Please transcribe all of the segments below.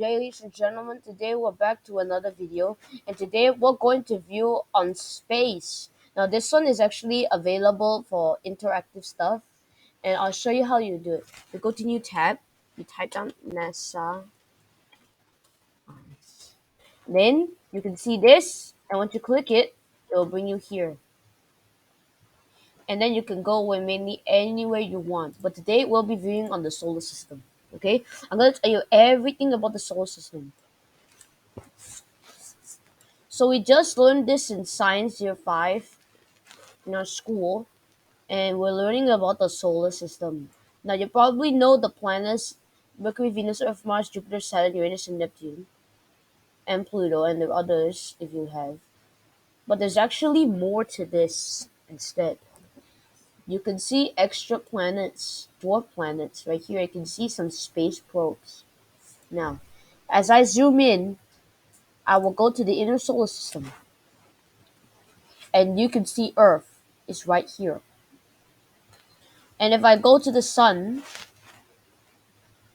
ladies and gentlemen. Today we're back to another video, and today we're going to view on space. Now, this one is actually available for interactive stuff, and I'll show you how you do it. You go to New tab, you type down NASA, then you can see this, and once you click it, it will bring you here. And then you can go mainly anywhere you want. But today we'll be viewing on the solar system. Okay, I'm gonna tell you everything about the solar system. So we just learned this in Science Year 5 in our school, and we're learning about the solar system. Now you probably know the planets Mercury, Venus, Earth, Mars, Jupiter, Saturn, Uranus, and Neptune, and Pluto, and the others if you have. But there's actually more to this instead. You can see extra planets, dwarf planets. Right here, I can see some space probes. Now, as I zoom in, I will go to the inner solar system, and you can see Earth is right here. And if I go to the sun,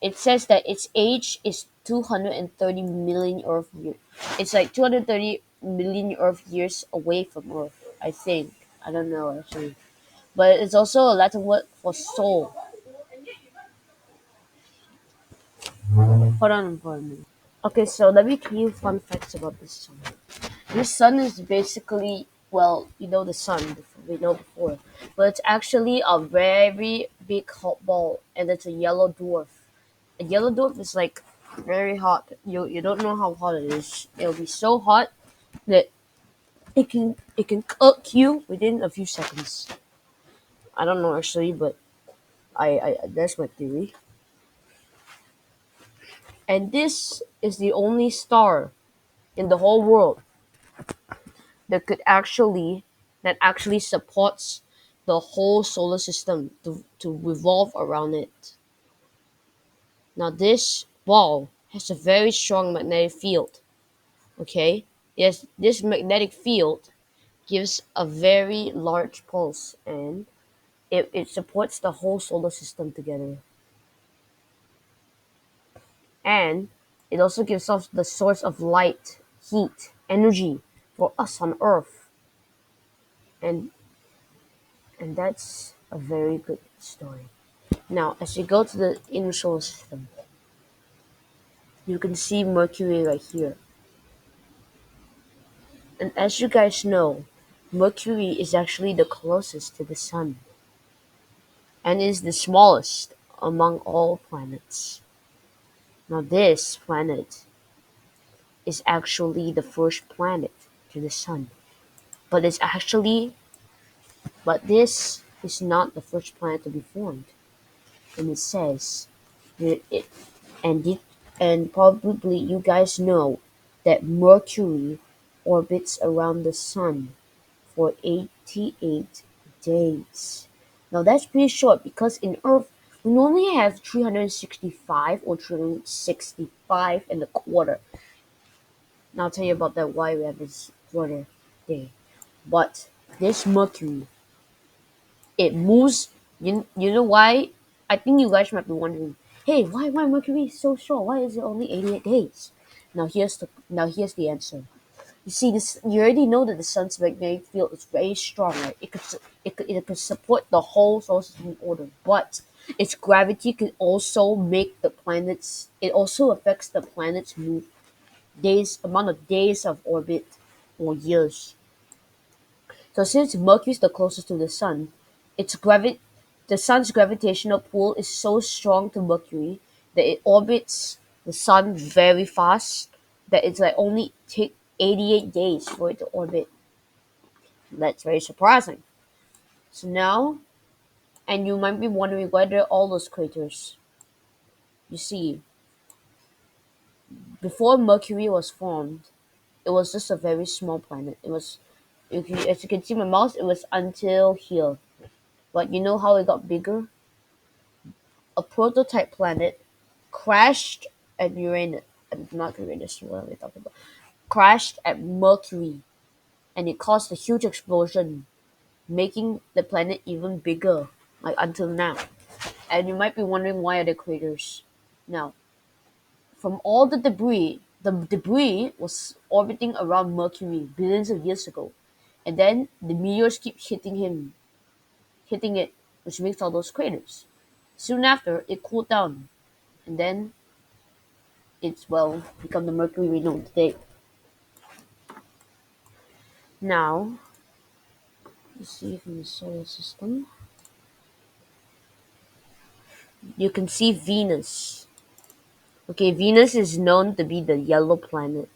it says that its age is 230 million Earth years. It's like 230 million Earth years away from Earth, I think. I don't know actually. But it's also a Latin word for soul. Hold on for a minute. Okay, so let me tell you fun facts about the sun. The sun is basically, well, you know the sun, we know before, but it's actually a very big hot ball, and it's a yellow dwarf. A yellow dwarf is like very hot. You don't know how hot it is. It'll be so hot that it can cook you within a few seconds. I don't know actually, but I that's my theory. And this is the only star in the whole world that could actually that actually supports the whole solar system to revolve around it. Now this ball has a very strong magnetic field. Okay? Yes, this magnetic field gives a very large pulse, and it supports the whole solar system together. And it also gives us the source of light, heat, energy for us on Earth. And and that's a very good story. Now, as you go to the inner solar system, you can see Mercury right here. And as you guys know, Mercury is actually the closest to the Sun and is the smallest among all planets. Now, this planet is actually the first planet to the Sun, but it's actually, but this is not the first planet to be formed. And it says, it, and it, and probably you guys know that Mercury orbits around the Sun for 88 days. Now that's pretty short because in Earth we only have 365 or 365 and a quarter. Now I'll tell you about that why we have this quarter day. But this Mercury, it moves. You know why? I think you guys might be wondering, hey, why Mercury is so short? Why is it only 88 days? Now here's the answer. You see, this you already know that the sun's magnetic field is very strong, right? It could support the whole solar system in order, but its gravity could also make the planets. It also affects the planets' move days amount of days of orbit or years. So since Mercury is the closest to the sun, the sun's gravitational pull is so strong to Mercury that it orbits the sun very fast that it's like only take 88 days for it to orbit. That's very surprising. So now, and you might be wondering why there are all those craters. You see, before Mercury was formed, it was just a very small planet. It was, as you can see my mouse, it was until here. But you know how it got bigger? A prototype planet crashed at Uranus. Not Uranus, what are we talking about? Crashed at Mercury, and it caused a huge explosion, making the planet even bigger, like until now. And you might be wondering why are there craters? Now, from all the debris was orbiting around Mercury billions of years ago, and then the meteors keep hitting it, which makes all those craters. Soon after, it cooled down, and then it's well become the Mercury we know today. Now, you see from the solar system, you can see Venus. Okay, Venus is known to be the yellow planet.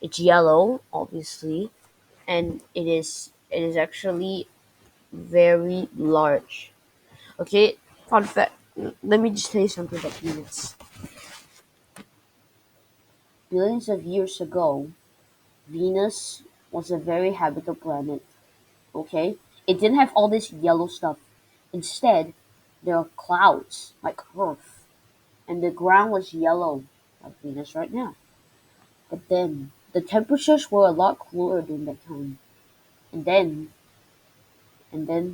It's yellow, obviously, and it is actually very large. Okay, fun fact. Let me just tell you something about Venus. Billions of years ago, Venus was a very habitable planet. Okay, it didn't have all this yellow stuff. Instead, there are clouds like Earth, and the ground was yellow like Venus right now. But then the temperatures were a lot cooler during that time, and then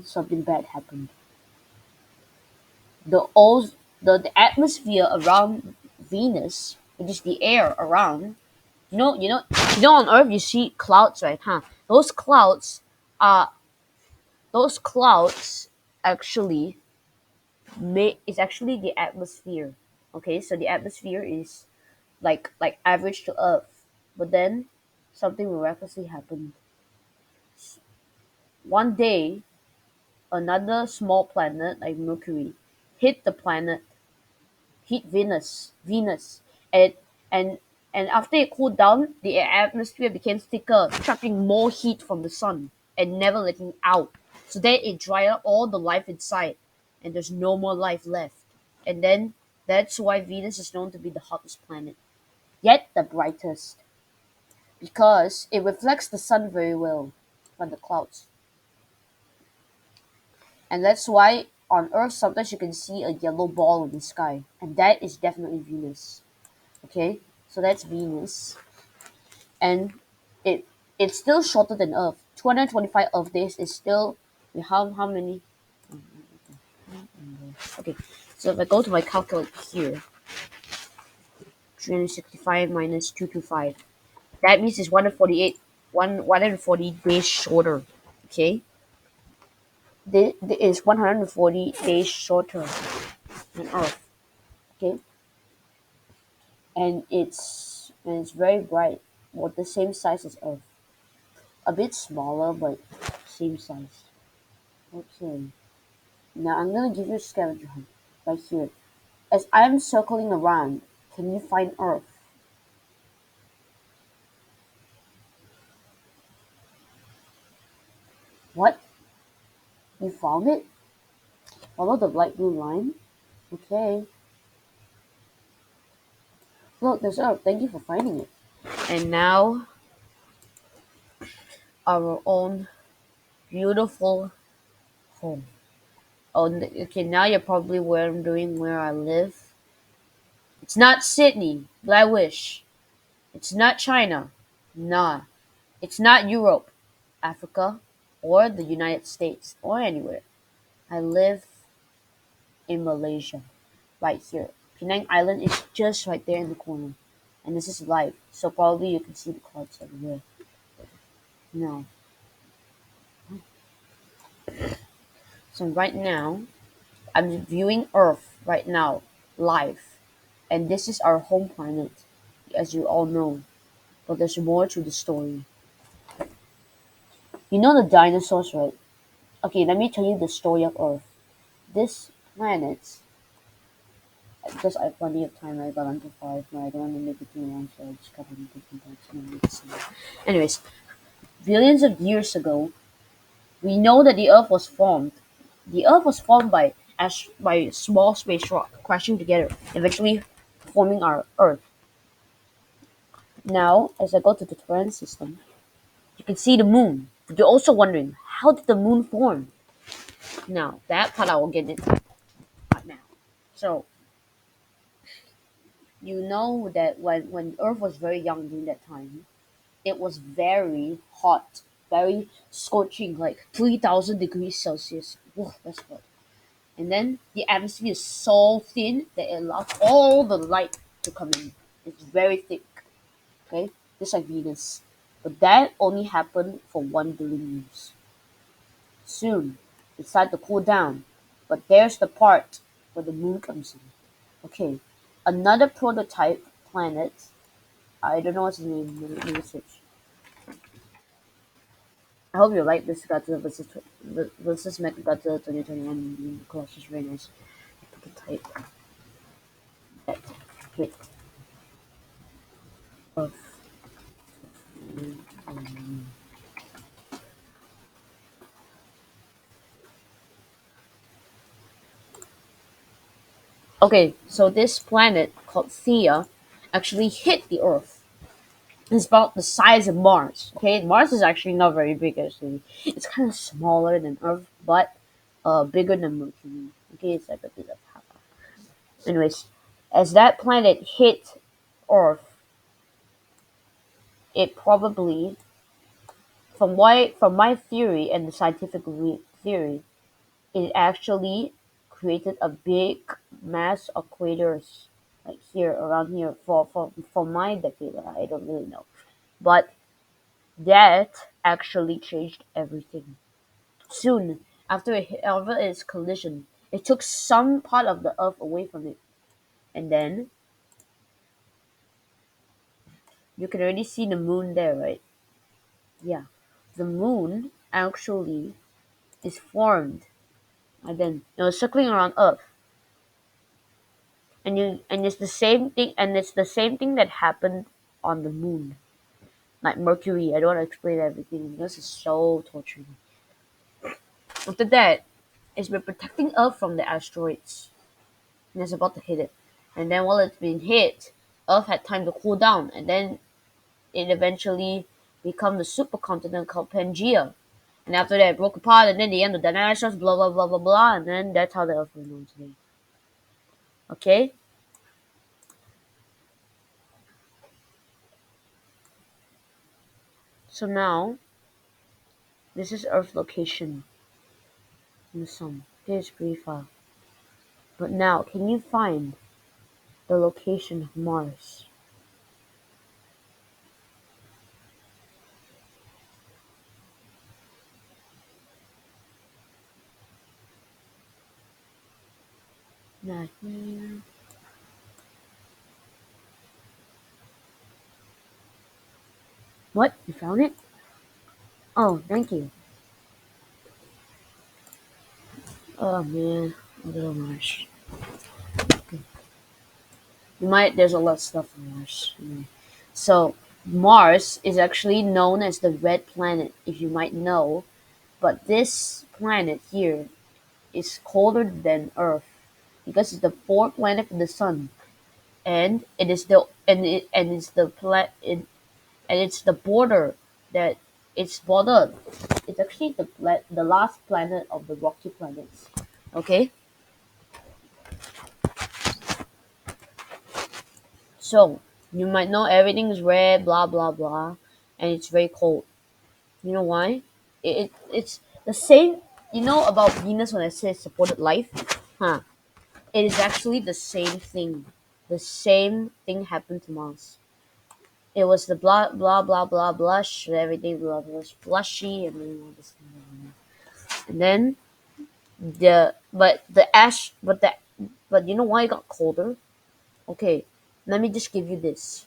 something bad happened. The oz the atmosphere around Venus, which is the air around, on Earth you see clouds, right? Huh? Are those clouds actually is actually the atmosphere. Okay, so the atmosphere is like average to Earth, but then something miraculously happened. One day, another small planet like Mercury hit the planet, hit Venus, and and and after it cooled down, the atmosphere became thicker, trapping more heat from the sun and never letting out. So then it dried up all the life inside, and there's no more life left. And then that's why Venus is known to be the hottest planet, yet the brightest, because it reflects the sun very well from the clouds. And that's why on Earth sometimes you can see a yellow ball in the sky, and that is definitely Venus. Okay, so that's Venus, and it it's still shorter than Earth. 225 Earth days is still how many? Okay, so if I go to my calculator here, 365 minus 225, that means it's 148, 140 days shorter. Okay, this is 140 days shorter than Earth. Okay, and it's very bright, well, the same size as Earth, a bit smaller but same size. Okay. Now I'm gonna give you a scavenger hunt right here. As I'm circling around, can you find Earth? What? You found it? Follow the light blue line? Okay. Look, there's Earth. Thank you for finding it. And now our own beautiful home. Oh, okay, now you're probably wondering where I live. It's not Sydney, but I wish. It's not China. Nah. It's not Europe, Africa, or the United States, or anywhere. I live in Malaysia, right here. Penang Island is just right there in the corner. And this is live, so probably you can see the clouds everywhere. No. So right now, I'm viewing Earth right now, live. And this is our home planet, as you all know. But there's more to the story. You know the dinosaurs, right? Okay, let me tell you the story of Earth. This planet, because I have plenty of time, I got onto five, but I don't want to make it too long, so I just cut it into different parts. Anyways, billions of years ago, we know that the Earth was formed. The Earth was formed by small space rock crashing together, eventually forming our Earth. Now, as I go to the current system, you can see the moon. But you're also wondering, how did the moon form? Now, that part I will get into right now. So, you know that when Earth was very young during that time, it was very hot, very scorching, like 3,000 degrees Celsius. Whoa, that's hot. And then the atmosphere is so thin that it allows all the light to come in. It's very thick, okay? Just like Venus. But that only happened for 1 billion years. Soon, it started to cool down. But there's the part where the moon comes in. Okay, another prototype planet. I don't know what's his name. Let me search. I hope you like this Godzilla versus Mechagodzilla 2021 Colossus. Very nice prototype. That bit of Okay, so this planet called Theia actually hit the Earth. It's about the size of Mars. Okay, Mars is actually not very big. Actually, it's kind of smaller than Earth, but bigger than Mercury. Okay, it's like a bit of half. Anyways, as that planet hit Earth, it probably, from my theory and the scientific theory, it actually created a big mass of craters like here around here for my decade. I don't really know, but that actually changed everything. Soon after its collision, it took some part of the Earth away from it, and then you can already see the moon there, right? Yeah, the moon actually is formed, and then it was circling around Earth, and it's the same thing that happened on the moon, like Mercury. I don't want to explain everything because it's so torturing. After that, it's been protecting Earth from the asteroids, and it's about to hit it. And then while it's been hit, Earth had time to cool down, and then it eventually became the supercontinent called Pangea. And after that, it broke apart, and then the end of the dinosaurs, blah blah blah blah blah, and then that's how the Earth was known today. Okay, so now this is Earth location in the sun. Here's brief file. But now, can you find the location of Mars? Not here. What? You found it? Oh, thank you. Oh man, a little Mars. There's a lot of stuff on Mars. So Mars is actually known as the red planet, if you might know. But this planet here is colder than Earth because it's the fourth planet from the sun, and it is the and it's the and it's the border that it's bordered. It's actually the last planet of the rocky planets. Okay, so you might know everything is red, blah blah blah, and it's very cold. You know why? It's the same. You know about Venus when I say supported life? Huh. It is actually the same thing. The same thing happened to Mars. It was the blah blah blah blah blush. Everything was blushy, and then all this. And then but you know why it got colder? Okay, let me just give you this.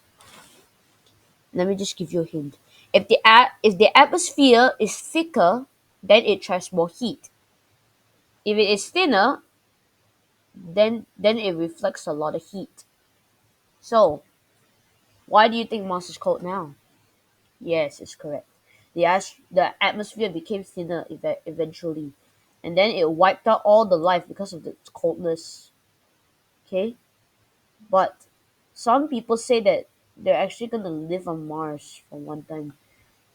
Let me just give you a hint. If the atmosphere is thicker, then it traps more heat. If it is thinner, then it reflects a lot of heat. So why do you think Mars is cold now? Yes, it's correct. The atmosphere became thinner eventually, and then it wiped out all the life because of its coldness. Okay, but some people say that they're actually gonna live on Mars for one time.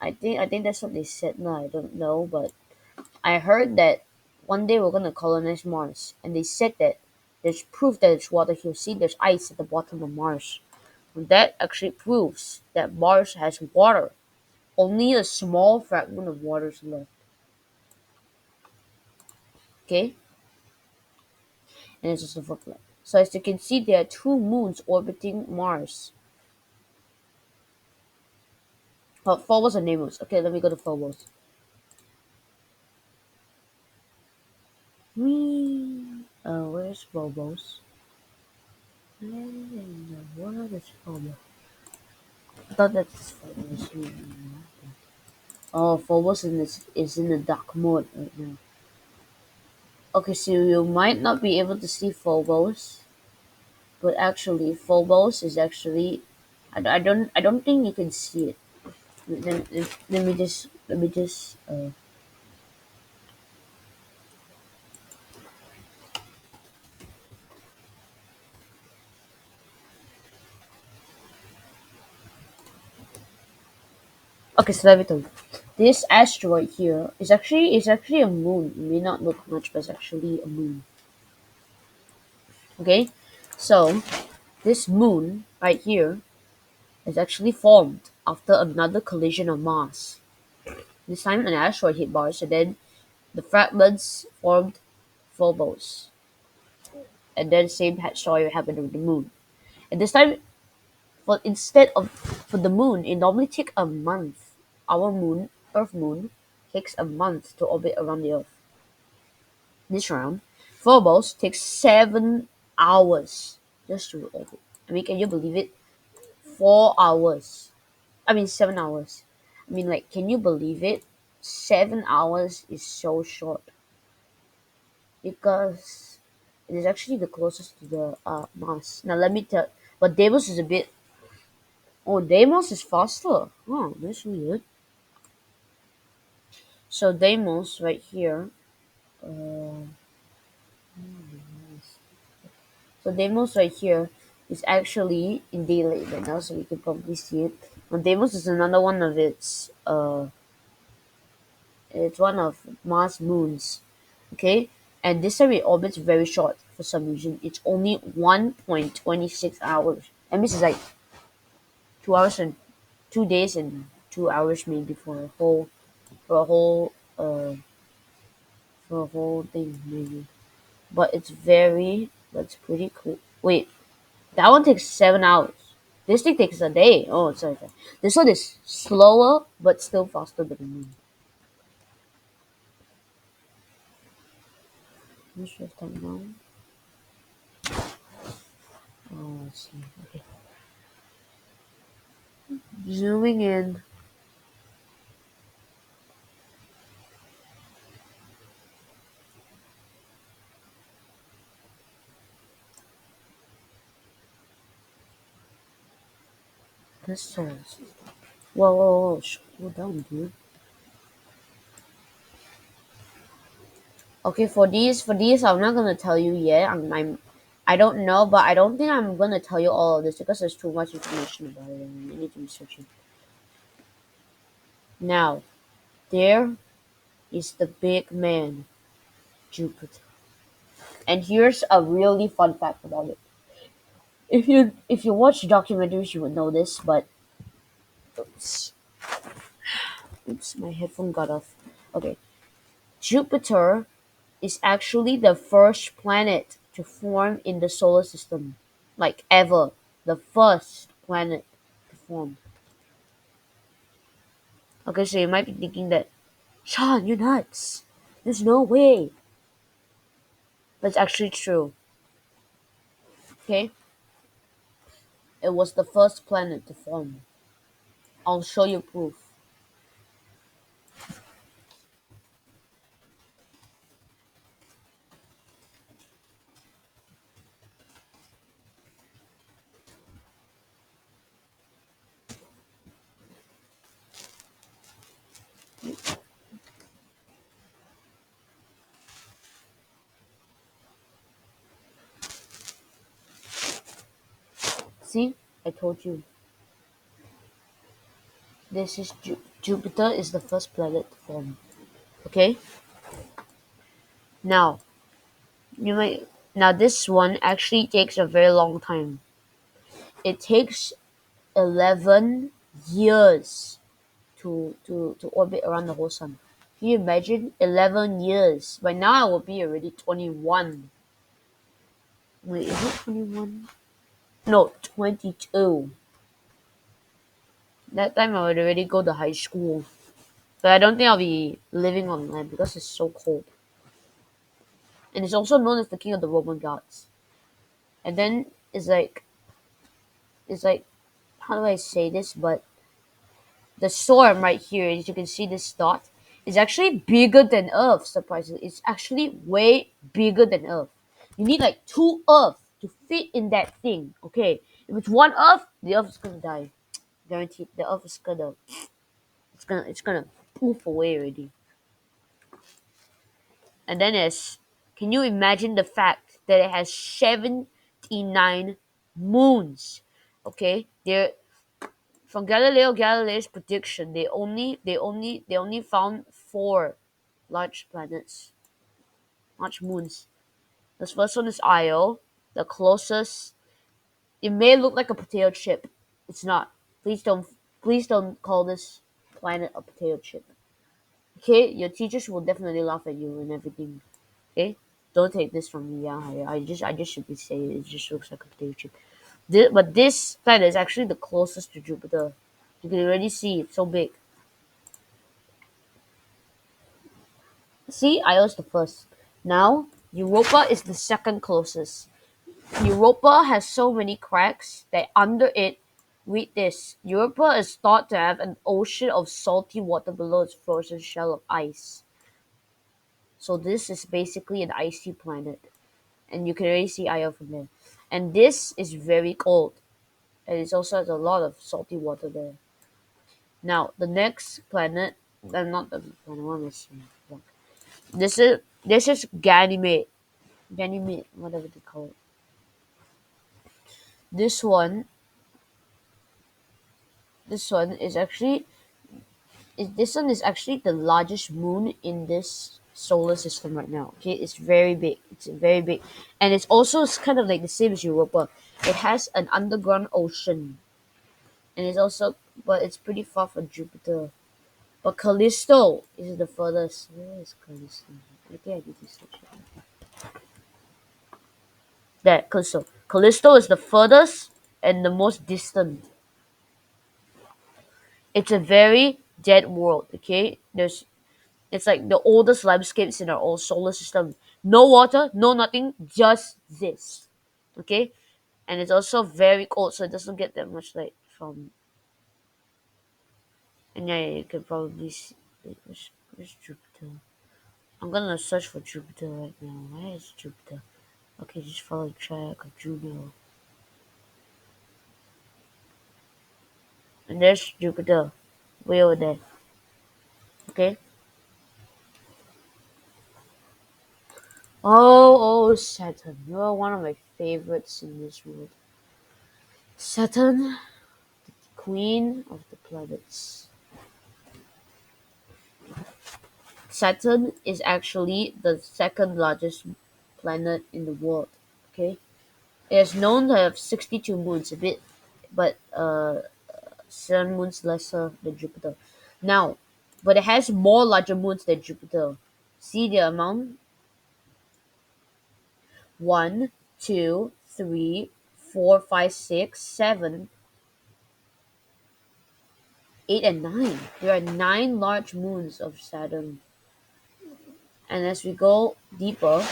I think that's what they said. No, I don't know, but I heard that one day we're gonna colonize Mars, and they said that there's proof that it's water here. See, there's ice at the bottom of Mars. And that actually proves that Mars has water. Only a small fragment of water is left. Okay, and it's just a footplate. So as you can see, there are two moons orbiting Mars. Oh, Phobos and Deimos. Okay, let me go to Phobos. Whee! Where's Phobos? Where in the world is Phobos? I thought that's Phobos. Oh, Phobos is in the dark mode right now. Okay, so you might not be able to see Phobos, but actually, Phobos is actually. I don't think you can see it. Let me just. Okay, so let me tell you. This asteroid here is actually a moon. It may not look much, but it's actually a moon. Okay, so this moon right here is actually formed after another collision of Mars. This time an asteroid hit Mars, and then the fragments formed Phobos, and then same story happened with the moon. And this time, for the moon, it normally takes a month. Our moon, Earth moon, takes a month to orbit around the Earth. This round, Phobos takes 7 hours just to orbit. I mean, can you believe it? 4 hours. I mean, 7 hours. I mean, like, can you believe it? 7 hours is so short because it is actually the closest to the Mars. Now, let me tell. But Deimos is a bit. Oh, Deimos is faster. Oh, that's weird. So Deimos right here. Uh, so Deimos right here is actually in daylight right now, so we can probably see it. And Deimos is another one of it's one of Mars moons. Okay, and this time it orbits very short for some reason. It's only 1.26 hours. And this is like 2 hours and 2 days and 2 hours maybe for a whole uh for a whole thing maybe. But that's pretty quick. Wait, that one takes 7 hours. This thing takes a day. Oh, sorry. This one is slower but still faster than the moon. Which of time now? Oh, let's see. Okay. Zooming in. This sounds. Whoa. Slow down, dude. Okay, for these, I'm not gonna tell you yet. I don't know, but I don't think I'm gonna tell you all of this because there's too much information about it, and you need to research it. Now, there is the big man, Jupiter. And here's a really fun fact about it. If you watch documentaries, you would know this, but oops, oops, my headphone got off. Okay, Jupiter is actually the first planet to form in the solar system, like ever. The first planet to form. Okay, so you might be thinking that, Sean, you're nuts. There's no way. That's actually true. Okay, it was the first planet to form. I'll show you proof. See, I told you. This is Jupiter is the first planet to form. Okay, now you might now this one actually takes a very long time. It takes 11 years to orbit around the whole sun. Can you imagine 11 years? By now I will be already 21. Wait, is it 21? No, 22. That time I would already go to high school. But I don't think I'll be living on land because it's so cold. And it's also known as the king of the Roman gods. And then it's like how do I say this? But the storm right here, as you can see this dot, is actually bigger than Earth, surprisingly. It's actually way bigger than Earth. You need like two Earth to fit in that thing. Okay. If it's one Earth, the Earth is gonna die. Guaranteed. The Earth is gonna it's gonna poof away already. And then can you imagine the fact that it has 79 moons? Okay, there from Galileo Galilei's prediction, they only found four large planets, large moons. The first one is Io, the closest. It may look like a potato chip. It's not. Please don't call this planet a potato chip. Okay, your teachers will definitely laugh at you and everything. Okay, don't take this from me. Yeah, I just should be saying it just looks like a potato chip. But this planet is actually the closest to Jupiter. You can already see it's so big. See, Io's the first. Now, Europa is the second closest. Europa has so many cracks that under it, read this. Europa is thought to have an ocean of salty water below its frozen shell of ice. So this is basically an icy planet. And you can already see Io from there. And this is very cold. And it also has a lot of salty water there. Now, the next planet, not the planet, what am I saying? Fuck. This is Ganymede. Ganymede, whatever they call it. This one, this one is actually this one is actually the largest moon in this solar system right now. Okay, it's very big. It's very big, and it's also kind of like the same as Europa. It has an underground ocean, and it's also, but it's pretty far from Jupiter. But Callisto is the furthest. Where is Callisto? I think I need to search it. There, Callisto. Callisto is the furthest and the most distant. It's a very dead world. Okay, it's like the oldest landscapes in our old solar system. No water, no nothing, just this. Okay, and it's also very cold, so it doesn't get that much light from. And yeah, you can probably see. Wait, where's Jupiter? I'm gonna search for Jupiter right now. Where is Jupiter? Okay, just follow the track of Jupiter. And there's Jupiter, way over there. Okay. Oh, Saturn. You're one of my favorites in this world. Saturn, queen of the planets. Saturn is actually the second largest planet in the world. Okay. It is known to have 62 moons, a bit, but 7 moons lesser than Jupiter. Now, but it has more larger moons than Jupiter. See the amount? One, two, three, four, five, six, seven, 8, and 9. There are 9 large moons of Saturn. And as we go deeper,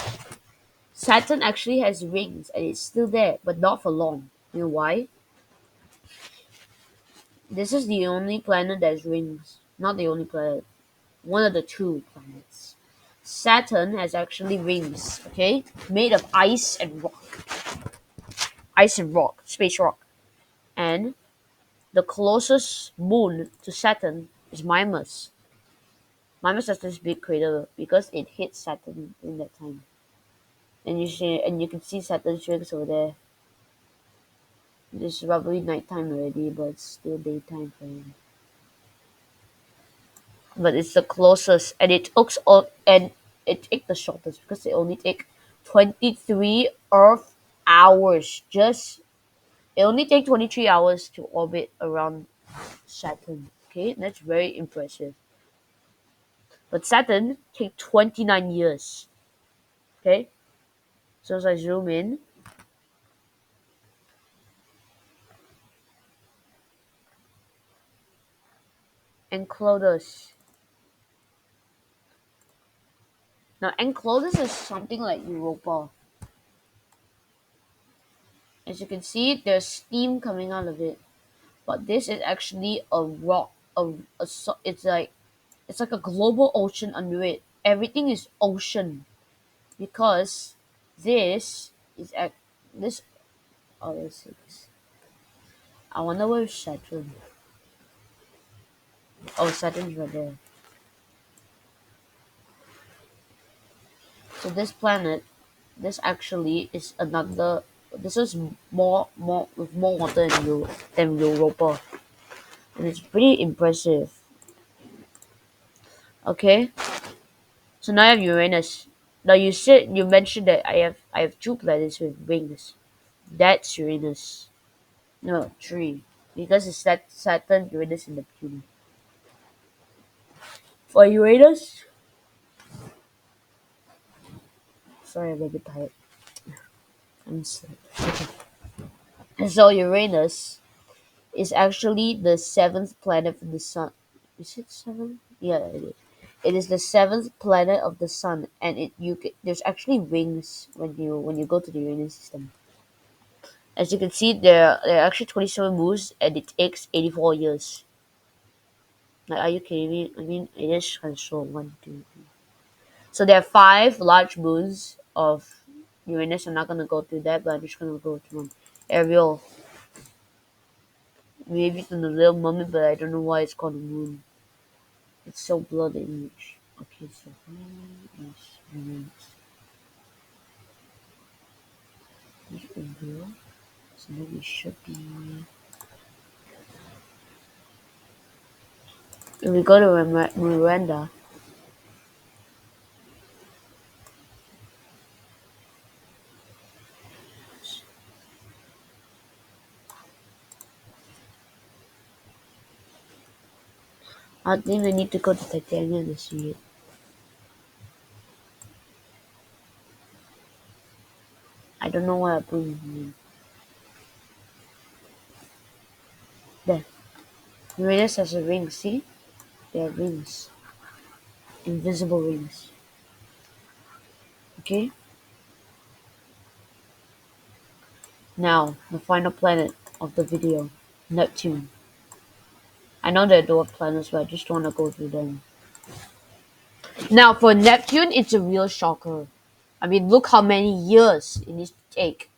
Saturn actually has rings and it's still there, but not for long. You know why? This is the only planet that has rings. Not the only planet. One of the two planets. Saturn has actually rings, okay? Made of ice and rock. Ice and rock. Space rock. And the closest moon to Saturn is Mimas. Mimas has this big crater because it hit Saturn in that time. And you can see Saturn's rings over there. It's probably nighttime already, but it's still daytime for him. But it's the closest, and it took the shortest because it only take 23 Earth hours. It only take 23 hours to orbit around Saturn. Okay, that's very impressive. But Saturn take 29 years. Okay, so as I zoom in, Enceladus. Now, Enceladus is something like Europa. As you can see, there's steam coming out of it, but this is actually a rock. It's like a global ocean under it. Everything is ocean because this is at this. Oh, let's see this. I wonder where's Saturn. Oh, Saturn's right there. So this planet, this actually is another. This is more with more water than Europa, and it's pretty impressive. Okay, so now I have Uranus. Now you mentioned that I have two planets with rings. That's Uranus. No, three. Because it's Saturn, Uranus, and Neptune. For Uranus, sorry, I'm a bit tired. I'm sleepy. Okay. And so Uranus is actually the seventh planet from the sun. Is it seven? Yeah, it is. It is the seventh planet of the sun, and there's actually rings when you go to the Uranus system. As you can see, there are actually 27 moons, and it takes 84 years. Like, are you kidding me? I mean, it is kind of slow. One, two, three. So there are five large moons of Uranus. I'm not gonna go through that, but I'm just gonna go through them. Ariel, maybe from the Little Mermaid, but I don't know why it's called a moon. It's so blurred the image. Okay, so is Ariel. So maybe it should be. If we go to Miranda, I think we need to go to Titania to see it. I don't know why I put it in there. Uranus has a ring. See, there are rings, invisible rings. Okay. Now, the final planet of the video, Neptune. I know they're dwarf planets, but I just want to go through them. Now, for Neptune, it's a real shocker. I mean, look how many years it needs to take.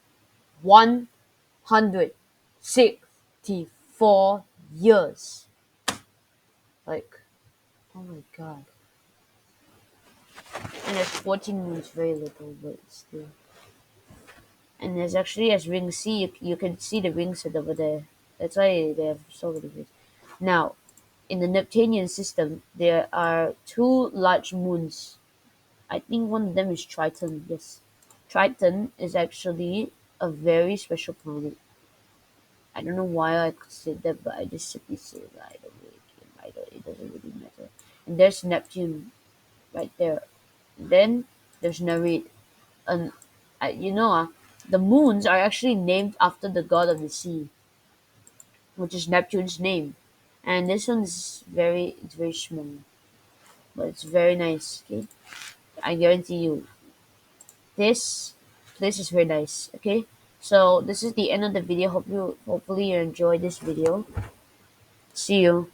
164 years. Like, oh my god. And there's 14 moons, very little, but still. And there's actually, as ring C, you can see the rings over there. That's why they have so many rings. Now, in the Neptunian system, there are two large moons. I think one of them is Triton. Yes, Triton is actually a very special planet. I don't know why I said that, but I just simply say that. I don't really care. It doesn't really matter. And there's Neptune right there. Then there's Nereid. And you know, the moons are actually named after the god of the sea, which is Neptune's name. And this one is very small, but it's very nice. Okay, I guarantee you, this place is very nice. Okay, so this is the end of the video. Hopefully you enjoyed this video. See you.